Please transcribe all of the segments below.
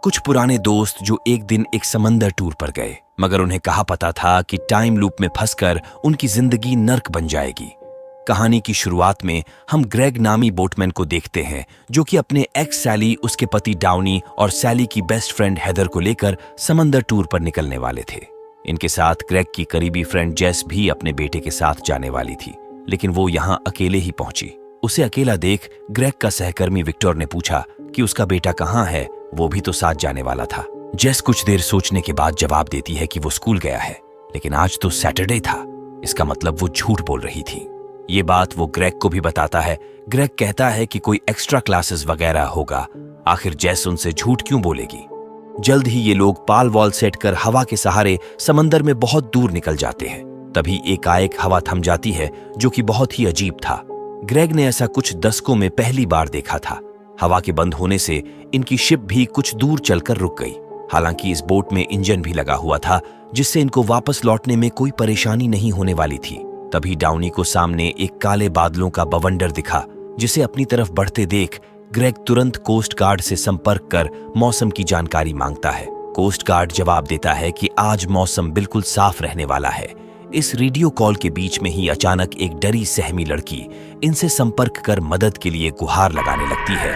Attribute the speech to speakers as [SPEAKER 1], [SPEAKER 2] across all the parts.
[SPEAKER 1] कुछ पुराने दोस्त जो एक दिन एक समंदर टूर पर गए, मगर उन्हें कहा पता था कि टाइम लूप में फंसकर उनकी जिंदगी नर्क बन जाएगी। कहानी की शुरुआत में हम ग्रेग नामी बोटमैन को देखते हैं, जो कि अपने एक्स सैली, उसके पति डाउनी और सैली की बेस्ट फ्रेंड हेदर को लेकर समंदर टूर पर निकलने वाले थे। इनके साथ ग्रेग की करीबी फ्रेंड जेस भी अपने बेटे के साथ जाने वाली थी, लेकिन वो यहाँ अकेले ही पहुंची। उसे अकेला देख ग्रेग का सहकर्मी विक्टर ने पूछा कि उसका बेटा कहाँ है, वो भी तो साथ जाने वाला था। जेस कुछ देर सोचने के बाद जवाब देती है कि वो स्कूल गया है, लेकिन आज तो सैटरडे था, इसका मतलब वो झूठ बोल रही थी। ये बात वो ग्रेग को भी बताता है। ग्रेग कहता है कि कोई एक्स्ट्रा क्लासेस वगैरह होगा। आखिर जेस उनसे झूठ क्यों बोलेगी। जल्द ही ये लोग पाल वॉल सेट कर हवा के सहारे समंदर में बहुत दूर निकल जाते हैं। तभी एकाएक हवा थम जाती है, जो कि बहुत ही अजीब था। ग्रेग ने ऐसा कुछ दशकों में पहली बार देखा था। हवा के बंद होने से इनकी शिप भी कुछ दूर चलकर रुक गई। हालांकि इस बोट में इंजन भी लगा हुआ था, जिससे इनको वापस लौटने में कोई परेशानी नहीं होने वाली थी। तभी डाउनी को सामने एक काले बादलों का बवंडर दिखा, जिसे अपनी तरफ बढ़ते देख ग्रेग तुरंत कोस्ट गार्ड से संपर्क कर मौसम की जानकारी मांगता है। कोस्ट गार्ड जवाब देता है कि आज मौसम बिल्कुल साफ रहने वाला है। इस रेडियो कॉल के बीच में ही अचानक एक डरी सहमी लड़की इनसे संपर्क कर मदद के लिए गुहार लगाने लगती है।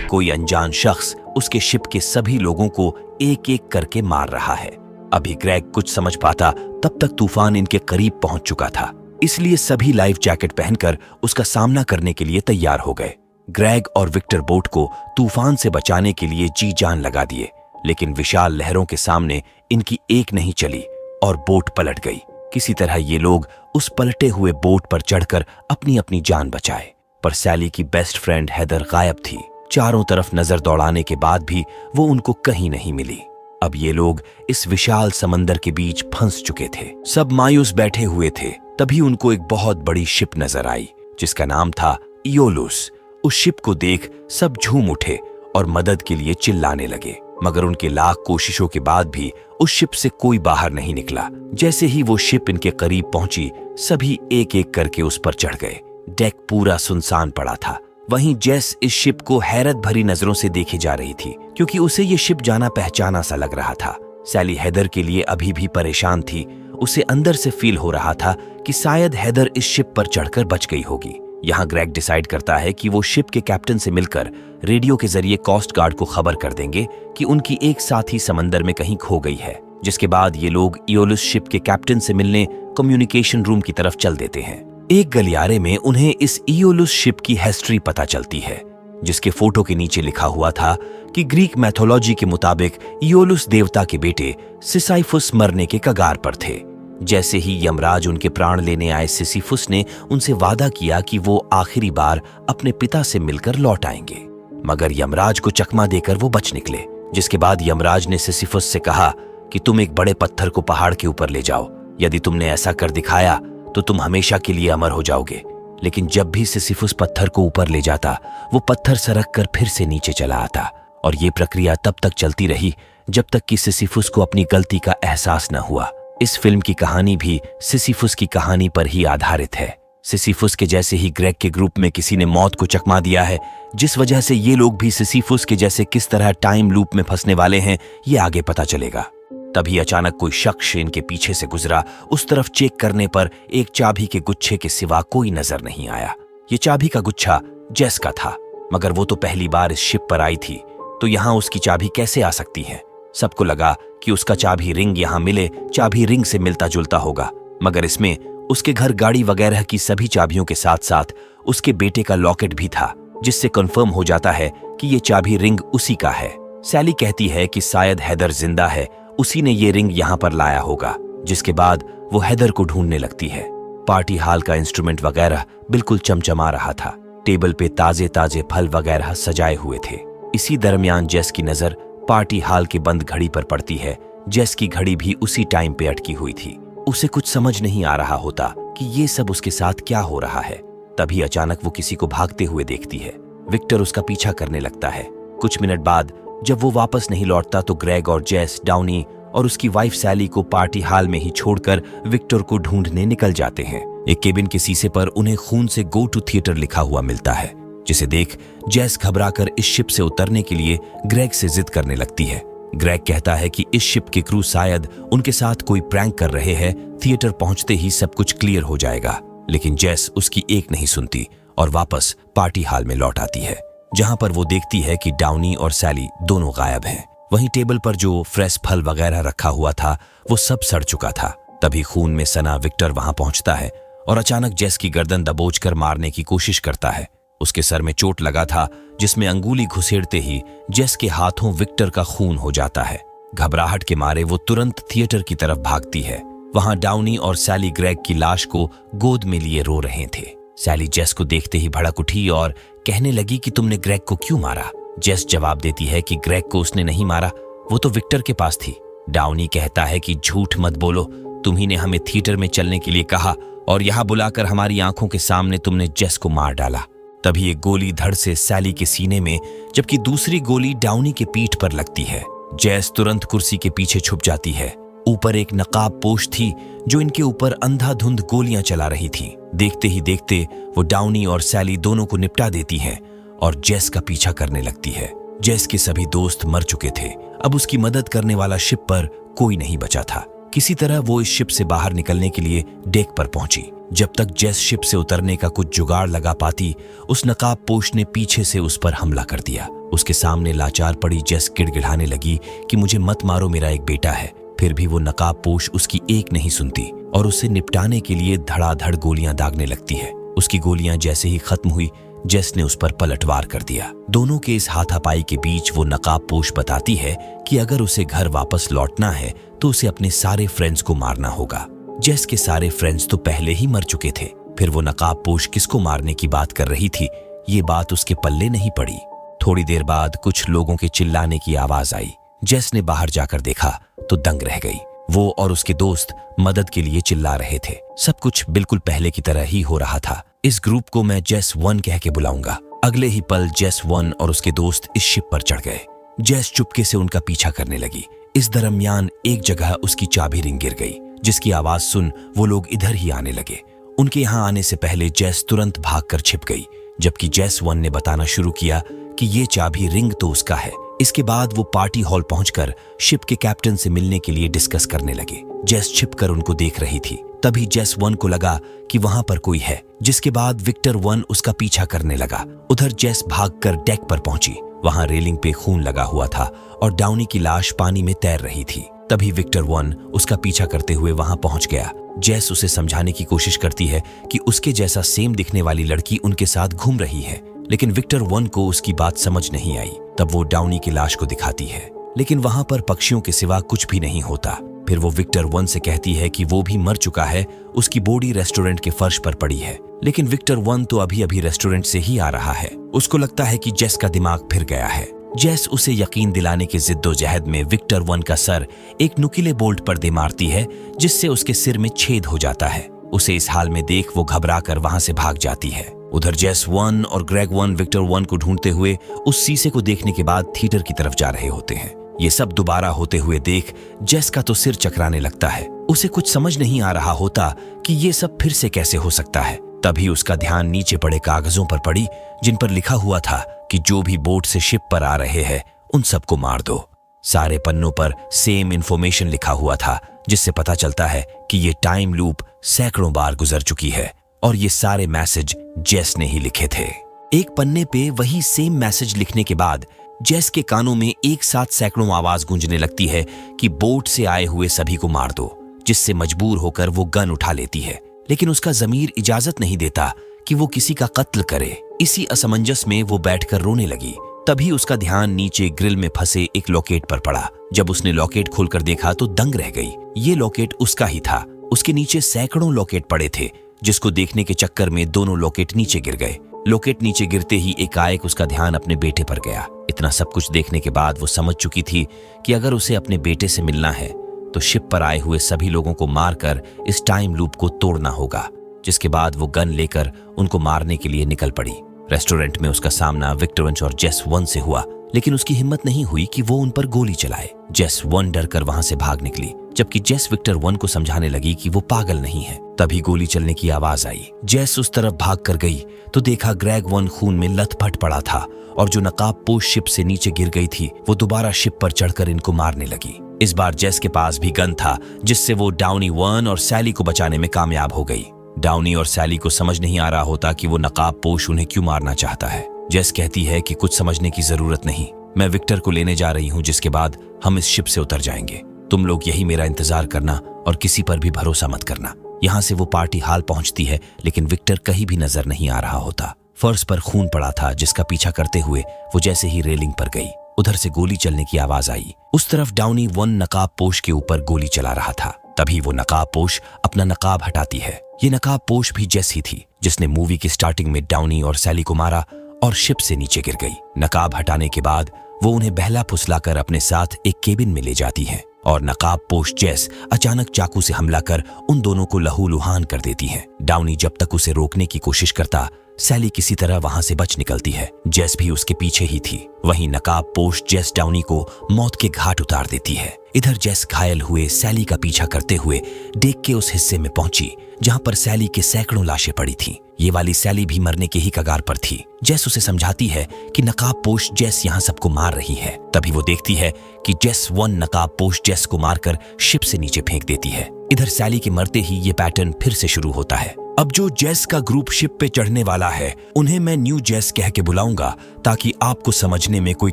[SPEAKER 1] कोई अनजान शख्स उसके शिप के सभी लोगों को एक एक करके मार रहा है। अभी ग्रेग कुछ समझ पाता तब तक तूफान इनके करीब पहुंच चुका था, इसलिए सभी लाइफ जैकेट पहनकर उसका सामना करने के लिए तैयार हो गए। ग्रेग और विक्टर बोट को तूफान से बचाने के लिए जी जान लगा दिए, लेकिन विशाल लहरों के सामने इनकी एक नहीं चली और बोट पलट गई। किसी तरह ये लोग उस पलटे हुए बोट पर चढ़कर अपनी अपनी जान बचाए, पर सैली की बेस्ट फ्रेंड हेदर गायब थी। चारों तरफ नजर दौड़ाने के बाद भी वो उनको कहीं नहीं मिली। अब ये लोग इस विशाल समंदर के बीच फंस चुके थे। सब मायूस बैठे हुए थे। तभी उनको एक बहुत बड़ी शिप नजर आई, जिसका नाम था इयोलुस। उस शिप को देख सब झूम उठे और मदद के लिए चिल्लाने लगे, मगर उनके लाख कोशिशों के बाद भी उस शिप से कोई बाहर नहीं निकला। जैसे ही वो शिप इनके करीब पहुंची, सभी एक एक करके उस पर चढ़ गए। डेक पूरा सुनसान पड़ा था। वहीं जेस इस शिप को हैरत भरी नजरों से देखे जा रही थी, क्योंकि उसे ये शिप जाना पहचाना सा लग रहा था। सैली हेदर के लिए अभी भी परेशान थी। उसे अंदर से फील हो रहा था कि शायद हेदर इस शिप पर चढ़कर बच गई होगी। यहाँ ग्रेग डिसाइड करता है कि वो शिप के कैप्टन से मिलकर रेडियो के जरिए कोस्ट गार्ड को खबर कर देंगे कि उनकी एक साथी समंदर में कहीं खो गई है। जिसके बाद ये लोग इयोलुस शिप के कैप्टन से मिलने कम्युनिकेशन रूम की तरफ चल देते हैं। एक गलियारे में उन्हें इस इयोलुस शिप की हिस्ट्री पता चलती है, जिसके फोटो के नीचे लिखा हुआ था कि ग्रीक मैथोलॉजी के मुताबिक इयोलुस देवता के बेटे सिसाइफुस मरने के कगार पर थे। जैसे ही यमराज उनके प्राण लेने आए, सिसिफुस ने उनसे वादा किया कि वो आखिरी बार अपने पिता से मिलकर लौट आएंगे, मगर यमराज को चकमा देकर वो बच निकले। जिसके बाद यमराज ने सिसिफुस से कहा कि तुम एक बड़े पत्थर को पहाड़ के ऊपर ले जाओ। यदि तुमने ऐसा कर दिखाया तो तुम हमेशा के लिए अमर हो जाओगे। लेकिन जब भी सिसिफुस पत्थर को ऊपर ले जाता, वो पत्थर सरक कर फिर से नीचे चला आता, और ये प्रक्रिया तब तक चलती रही जब तक कि सिसिफुस को अपनी गलती का एहसास न हुआ। इस फिल्म की कहानी भी सिसिफुस की कहानी पर ही आधारित है। सिसिफुस के जैसे ही ग्रेग के ग्रुप में किसी ने मौत को चकमा दिया है, जिस वजह से ये लोग भी सिसिफुस के जैसे किस तरह टाइम लूप में फंसने वाले हैं, ये आगे पता चलेगा। तभी अचानक कोई शख्स इनके पीछे से गुजरा। उस तरफ चेक करने पर एक चाबी के गुच्छे के सिवा कोई नजर नहीं आया। ये चाबी का गुच्छा जेस का था, मगर वो तो पहली बार इस शिप पर आई थी, तो यहाँ उसकी चाबी कैसे आ सकती है। सबको लगा कि उसका चाबी रिंग यहाँ मिले, चाबी रिंग से मिलता जुलता होगा, मगर इसमें उसके घर गाड़ी वगैरह की सभी चाबियों के साथ साथ उसके बेटे का लॉकेट भी था, जिससे कंफर्म हो जाता है कि ये चाबी रिंग उसी का है। सैली कहती है कि शायद हेदर जिंदा है, उसी ने ये रिंग यहाँ पर लाया होगा। जिसके बाद वो हेदर को ढूंढने लगती है। पार्टी हॉल का इंस्ट्रूमेंट वगैरह बिल्कुल चमचमा रहा था। टेबल पे ताजे ताजे फल वगैरह सजाए हुए थे। इसी दरमियान जेस की नजर पार्टी हॉल की बंद घड़ी पर पड़ती है। जेस की घड़ी भी उसी टाइम पे अटकी हुई थी। उसे कुछ समझ नहीं आ रहा होता कि ये सब उसके साथ क्या हो रहा है। तभी अचानक वो किसी को भागते हुए देखती है। विक्टर उसका पीछा करने लगता है। कुछ मिनट बाद जब वो वापस नहीं लौटता तो ग्रेग और जेस, डाउनी और उसकी वाइफ सैली को पार्टी हॉल में ही छोड़कर विक्टर को ढूंढने निकल जाते हैं। एक केबिन के शीशे पर उन्हें खून से गो टू थिएटर लिखा हुआ मिलता है। जिसे देख जेस घबराकर इस शिप से उतरने के लिए ग्रेग से जिद करने लगती है। ग्रेग कहता है कि इस शिप के क्रू शायद उनके साथ कोई प्रैंक कर रहे हैं, थिएटर पहुंचते ही सब कुछ क्लियर हो जाएगा। लेकिन जेस उसकी एक नहीं सुनती और वापस पार्टी हॉल में लौट आती है, जहां पर वो देखती है कि डाउनी और सैली दोनों गायब हैं। वहीं टेबल पर जो फ्रेश फल वगैरह रखा हुआ था वो सब सड़ चुका था। तभी खून में सना विक्टर वहां पहुंचता है और अचानक जेस की गर्दन दबोचकर मारने की कोशिश करता है। उसके सर में चोट लगा था, जिसमें अंगुली घुसेड़ते ही जेस के हाथों विक्टर का खून हो जाता है। घबराहट के मारे वो तुरंत थिएटर की तरफ भागती है। वहां डाउनी और सैली ग्रेग की लाश को गोद में लिए रो रहे थे। सैली जेस को देखते ही भड़क उठी और कहने लगी कि तुमने ग्रेग को क्यों मारा? जेस जवाब देती है कि ग्रेग को उसने नहीं मारा, वो तो विक्टर के पास थी। डाउनी कहता है कि झूठ मत बोलो, तुम्ही ने हमें थिएटर में चलने के लिए कहा और यहाँ बुलाकर हमारी आंखों के सामने तुमने जेस को मार डाला। तभी एक गोली धड़ से सैली के सीने में, जबकि दूसरी गोली डाउनी के पीठ पर लगती है। जेस तुरंत कुर्सी के पीछे छुप जाती है। ऊपर एक नकाब पोश थी जो इनके ऊपर अंधाधुंध गोलियां चला रही थी। देखते ही देखते वो डाउनी और सैली दोनों को निपटा देती है और जेस का पीछा करने लगती है। जेस के सभी दोस्त मर चुके थे। अब उसकी मदद करने वाला शिप पर कोई नहीं बचा था। किसी तरह वो इस शिप से बाहर निकलने के लिए डेक पर पहुंची। जब तक जेस शिप से उतरने का कुछ जुगाड़ लगा पाती, उस नकाबपोश ने पीछे से उस पर हमला कर दिया। उसके सामने लाचार पड़ी जेस गिड़गिड़ाने लगी कि मुझे मत मारो, मेरा एक बेटा है। फिर भी वो नकाबपोश उसकी एक नहीं सुनती और उसे निपटाने के लिए धड़ाधड़ गोलियां दागने लगती है। उसकी गोलियां जैसे ही खत्म हुई, जेस ने उस पर पलटवार कर दिया। दोनों के इस हाथापाई के बीच वो नकाबपोश बताती है कि अगर उसे घर वापस लौटना है तो उसे अपने सारे फ्रेंड्स को मारना होगा। जेस के सारे फ्रेंड्स तो पहले ही मर चुके थे। फिर वो नकाबपोश किसको मारने की बात कर रही थी, ये बात उसके पल्ले नहीं पड़ी। थोड़ी देर बाद कुछ लोगों के चिल्लाने की आवाज आई। जेस ने बाहर जाकर देखा तो दंग रह गई। वो और उसके दोस्त मदद के लिए चिल्ला रहे थे। सब कुछ बिल्कुल पहले की तरह ही हो रहा था। इस ग्रुप को मैं जेस 1 कह के बुलाऊंगा। अगले ही पल जेस 1 और उसके दोस्त इस शिप पर चढ़ गए। जेस चुपके से उनका पीछा करने लगी। इस दरमियान एक जगह उसकी चाबी रिंग गिर गई, जिसकी आवाज सुन वो लोग इधर ही आने लगे। उनके यहाँ आने से पहले जेस तुरंत भागकर छिप गई, जबकि जेस 1 ने बताना शुरू किया कि ये चाबी रिंग तो उसका है। इसके बाद वो पार्टी हॉल पहुंचकर शिप के कैप्टन से मिलने के लिए डिस्कस करने लगे। जेस छिपकर उनको देख रही थी। तभी जेस 1 को लगा कि वहां पर कोई है, जिसके बाद विक्टर 1 उसका पीछा करने लगा। उधर जेस भागकर डेक पर पहुंची। वहां रेलिंग पे खून लगा हुआ था और डाउनी की लाश पानी में तैर रही थी। तभी विक्टर 1 उसका पीछा करते हुए वहां पहुंच गया। जेस उसे समझाने की कोशिश करती है कि उसके जैसा सेम दिखने वाली लड़की उनके साथ घूम रही है, लेकिन विक्टर 1 को उसकी बात समझ नहीं आई। तब वो डाउनी की लाश को दिखाती है, लेकिन वहां पर पक्षियों के सिवा कुछ भी नहीं होता। फिर वो विक्टर 1 से कहती है कि वो भी मर चुका है, उसकी बॉडी रेस्टोरेंट के फर्श पर पड़ी है। लेकिन विक्टर 1 तो अभी अभी रेस्टोरेंट से ही आ रहा है। उसको लगता है कि जेस का दिमाग फिर गया है। जेस उसे यकीन दिलाने की जिद्दोजहद में विक्टर 1 का सर एक नुकीले बोल्ट पर दे मारती है, जिससे उसके सिर में छेद हो जाता है। उसे इस हाल में देख वो घबराकर वहां से भाग जाती है। उधर जेस 1 और ग्रेग 1 विक्टर 1 को ढूंढते हुए उस शीशे को देखने के बाद थिएटर की तरफ जा रहे होते हैं। ये सब दोबारा होते हुए देख जेस का तो सिर चकराने लगता है। उसे कुछ समझ नहीं आ रहा होता कि ये सब फिर से कैसे हो सकता है। तभी उसका ध्यान नीचे पड़े कागजों पर पड़ी, जिन पर लिखा हुआ था कि जो भी बोट से शिप पर आ रहे हैं उन सबको मार दो। सारे पन्नों पर सेम इंफॉर्मेशन लिखा हुआ था, जिससे पता चलता है कि ये टाइम लूप सैकड़ों बार गुजर चुकी है और ये सारे मैसेज जेस ने ही लिखे थे। एक पन्ने पे वही सेम मैसेज लिखने के बाद जेस के कानों में एक साथ सैकड़ों आवाज गूंजने लगती है कि बोट से आए हुए सभी को मार दो, जिससे मजबूर होकर वो गन उठा लेती है। लेकिन उसका ज़मीर इजाजत नहीं देता कि वो किसी का कत्ल करे। इसी असमंजस में वो बैठकर रोने लगी। तभी उसका ध्यान नीचे ग्रिल में फंसे एक लॉकेट पर पड़ा। जब उसने लॉकेट खोलकर देखा तो दंग रह गई। ये लॉकेट उसका ही था। उसके नीचे सैकड़ों लॉकेट पड़े थे, जिसको देखने के चक्कर में दोनों लॉकेट नीचे गिर गए। लॉकेट नीचे गिरते ही एकाएक उसका ध्यान अपने बेटे पर गया। इतना सब कुछ देखने के बाद वो समझ चुकी थी कि अगर उसे अपने बेटे से मिलना है तो शिप पर आए हुए सभी लोगों को मारकर इस टाइम लूप को तोड़ना होगा। जिसके बाद वो गन लेकर उनको मारने के लिए निकल पड़ी। रेस्टोरेंट में उसका सामना विक्टर 1 और जेस 1 से हुआ। लेकिन उसकी हिम्मत नहीं हुई कि वो उन पर गोली चलाए। जेस 1 डर कर वहां से भाग निकली, जबकि जेस विक्टर 1 को समझाने लगी कि वो पागल नहीं है। तभी गोली चलने की आवाज आई। जेस उस तरफ भाग कर गई तो देखा ग्रेग 1 खून में लथपथ पड़ा था और जो नकाबपोश शिप से नीचे गिर गई थी वो दोबारा शिप पर चढ़कर इनको मारने लगी। इस बार जेस के पास भी गन था, जिससे वो डाउनी 1 और सैली को बचाने में कामयाब हो गई। डाउनी और सैली को समझ नहीं आ रहा होता कि वो नकाबपोश उन्हें क्यों मारना चाहता है। जेस कहती है कि कुछ समझने की जरूरत नहीं, मैं विक्टर को लेने जा रही हूँ, जिसके बाद हम इस शिप से उतर जाएंगे। तुम लोग यही मेरा इंतजार करना और किसी पर भी भरोसा मत करना। यहाँ से वो पार्टी हॉल पहुंचती है, लेकिन विक्टर कहीं भी नजर नहीं आ रहा होता। फर्श पर खून पड़ा था, जिसका पीछा करते हुए वो जैसे ही रेलिंग पर गई, उधर से गोली चलने की आवाज आई। उस तरफ डाउनी 1 नकाबपोश के ऊपर गोली चला रहा था। तभी वो नकाबपोश अपना नकाब हटाती है। ये नकाबपोश भी जेस ही थी, जिसने मूवी की स्टार्टिंग में डाउनी और सैली को मारा और शिप से नीचे गिर गई। नकाब हटाने के बाद वो उन्हें बहला फुसलाकर अपने साथ एक केबिन में ले जाती है और नकाबपोश जेस अचानक चाकू से हमला कर उन दोनों को लहूलुहान कर देती है। डाउनी जब तक उसे रोकने की कोशिश करता, सैली किसी तरह वहां से बच निकलती है। जेस भी उसके पीछे ही थी। वहीं नकाबपोश जेस डाउनी को मौत के घाट उतार देती है। इधर जेस घायल हुए सैली का पीछा करते हुए डेक के उस हिस्से में पहुंची जहां पर सैली के सैकड़ों लाशें पड़ी थीं। ये वाली सैली भी मरने के ही कगार पर थी। जेस उसे समझाती है कि नकाबपोश जेस यहाँ सबको मार रही है। तभी वो देखती है कि जेस 1 नकाबपोश जेस को मारकर शिप से नीचे फेंक देती है। इधर सैली के मरते ही ये पैटर्न फिर से शुरू होता है। अब जो जेस का ग्रुप शिप पे चढ़ने वाला है, उन्हें मैं न्यू जेस कह के बुलाऊंगा ताकि आपको समझने में कोई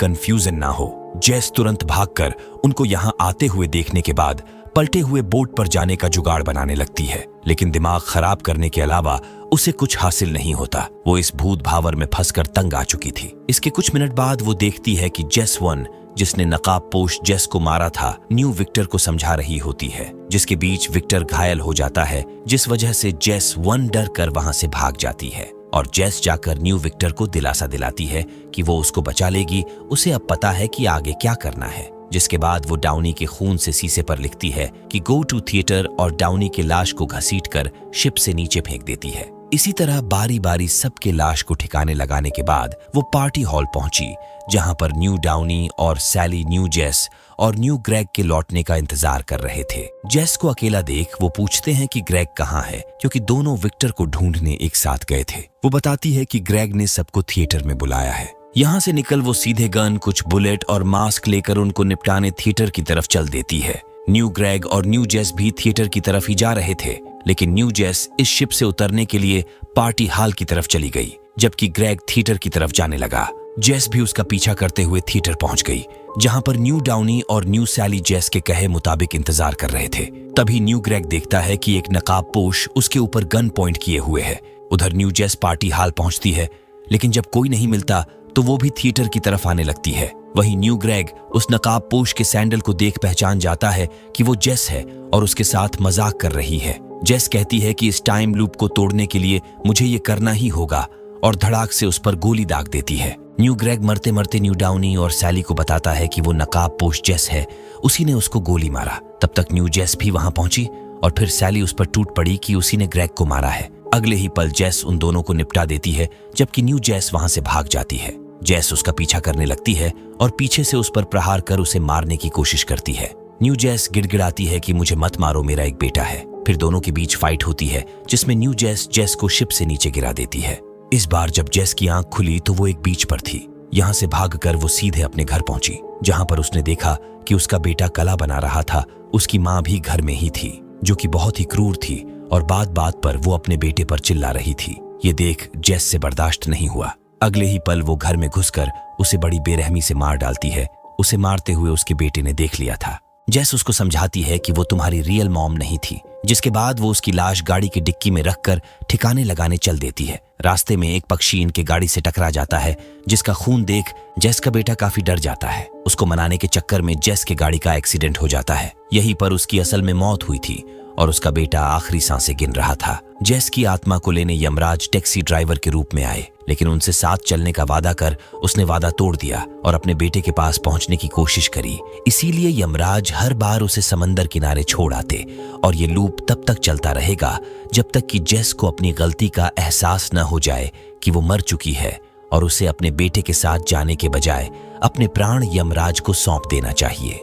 [SPEAKER 1] कंफ्यूजन ना हो। जेस तुरंत भागकर उनको यहाँ आते हुए देखने के बाद पलटे हुए बोट पर जाने का जुगाड़ बनाने लगती है, लेकिन दिमाग खराब करने के अलावा उसे कुछ हासिल नहीं होता। वो इस भूत भावर में फंसकर तंग आ चुकी थी। इसके कुछ मिनट बाद वो देखती है कि जेस 1, जिसने नकाबपोश जेस को मारा था, न्यू विक्टर को समझा रही होती है, जिसके बीच विक्टर घायल हो जाता है, जिस वजह से जेस 1 डर कर वहां से भाग जाती है और जेस जाकर न्यू विक्टर को दिलासा दिलाती है कि वो उसको बचा लेगी। उसे अब पता है कि आगे क्या करना है। जिसके बाद वो डाउनी के खून से शीशे पर लिखती है कि गो टू थिएटर और डाउनी के लाश को घसीटकर शिप से नीचे फेंक देती है। इसी तरह बारी बारी सबके लाश को ठिकाने लगाने के बाद वो पार्टी हॉल पहुंची, जहां पर न्यू डाउनी और सैली न्यू जेस और न्यू ग्रेग के लौटने का इंतजार कर रहे थे। जेस को अकेला देख वो पूछते हैं कि ग्रेग कहाँ है, क्योंकि दोनों विक्टर को ढूंढने एक साथ गए थे। वो बताती है कि ग्रेग ने सबको थिएटर में बुलाया है। यहाँ से निकल वो सीधे गन, कुछ बुलेट और मास्क लेकर उनको निपटाने थिएटर की तरफ चल देती है। न्यू ग्रेग और न्यू जेस भी थिएटर की तरफ ही जा रहे थे, लेकिन न्यू जेस इस शिप से उतरने के लिए पार्टी हॉल की तरफ चली गई, जबकि ग्रेग थिएटर की तरफ जाने लगा। जेस भी उसका पीछा करते हुए थिएटर पहुंच गई, जहां पर न्यू डाउनी और न्यू सैली जेस के कहे मुताबिक इंतजार कर रहे थे। तभी न्यू ग्रेग देखता है कि एक नकाबपोश उसके ऊपर गन पॉइंट किए हुए है। उधर न्यू जेस पार्टी हॉल पहुंचती है, लेकिन जब कोई नहीं मिलता तो वो भी थिएटर की तरफ आने लगती है। वहीं न्यू ग्रेग उस नकाबपोश के सैंडल को देख पहचान जाता है कि वो जेस है और उसके साथ मजाक कर रही है। जेस कहती है कि इस टाइम लूप को तोड़ने के लिए मुझे ये करना ही होगा और धड़ाक से उस पर गोली दाग देती है। न्यू ग्रेग मरते मरते न्यू डाउनी और सैली को बताता है कि वो नकाबपोश जेस है, उसी ने उसको गोली मारा। तब तक न्यू जेस भी वहां पहुंची और फिर सैली उस पर टूट पड़ी कि उसी ने ग्रेग को मारा है। अगले ही पल जेस उन दोनों को निपटा देती है, जबकि न्यू जेस वहां से भाग जाती है। जेस उसका पीछा करने लगती है और पीछे से उस पर प्रहार कर उसे मारने की कोशिश करती है। न्यू जेस गिड़गिड़ाती है कि मुझे मत मारो, मेरा एक बेटा है। फिर दोनों के बीच फाइट होती है, जिसमें न्यू जेस जेस को शिप से नीचे गिरा देती है। इस बार जब जेस की आंख खुली तो वो एक बीच पर थी। यहाँ से भागकर वो सीधे अपने घर पहुंची, जहां पर उसने देखा कि उसका बेटा कला बना रहा था। उसकी माँ भी घर में ही थी, जो कि बहुत ही क्रूर थी और बात बात पर वो अपने बेटे पर चिल्ला रही थी। ये देख जेस से बर्दाश्त नहीं हुआ। अगले ही पल वो घर में घुसकर उसे बड़ी बेरहमी से मार डालती है। उसे मारते हुए उसके बेटे ने देख लिया था। जेस उसको समझाती है कि वो तुम्हारी रियल मॉम नहीं थी, जिसके बाद वो उसकी लाश गाड़ी की डिक्की में रखकर ठिकाने लगाने चल देती है। रास्ते में एक पक्षी इनके गाड़ी से टकरा जाता है, जिसका खून देख जेस का बेटा काफी डर जाता है। उसको मनाने के चक्कर में जेस के गाड़ी का एक्सीडेंट हो जाता है। यहीं पर उसकी असल में मौत हुई थी और उसका बेटा आखिरी सांसें गिन रहा था। जेस की आत्मा को लेने यमराज टैक्सी ड्राइवर के रूप में आए, लेकिन उनसे साथ चलने का वादा कर उसने वादा तोड़ दिया और अपने बेटे के पास पहुंचने की कोशिश करी। इसीलिए यमराज हर बार उसे समंदर किनारे छोड़ आते और ये लूप तब तक चलता रहेगा जब तक कि जेस को अपनी गलती का एहसास न हो जाए कि वो मर चुकी है और उसे अपने बेटे के साथ जाने के बजाय अपने प्राण यमराज को सौंप देना चाहिए।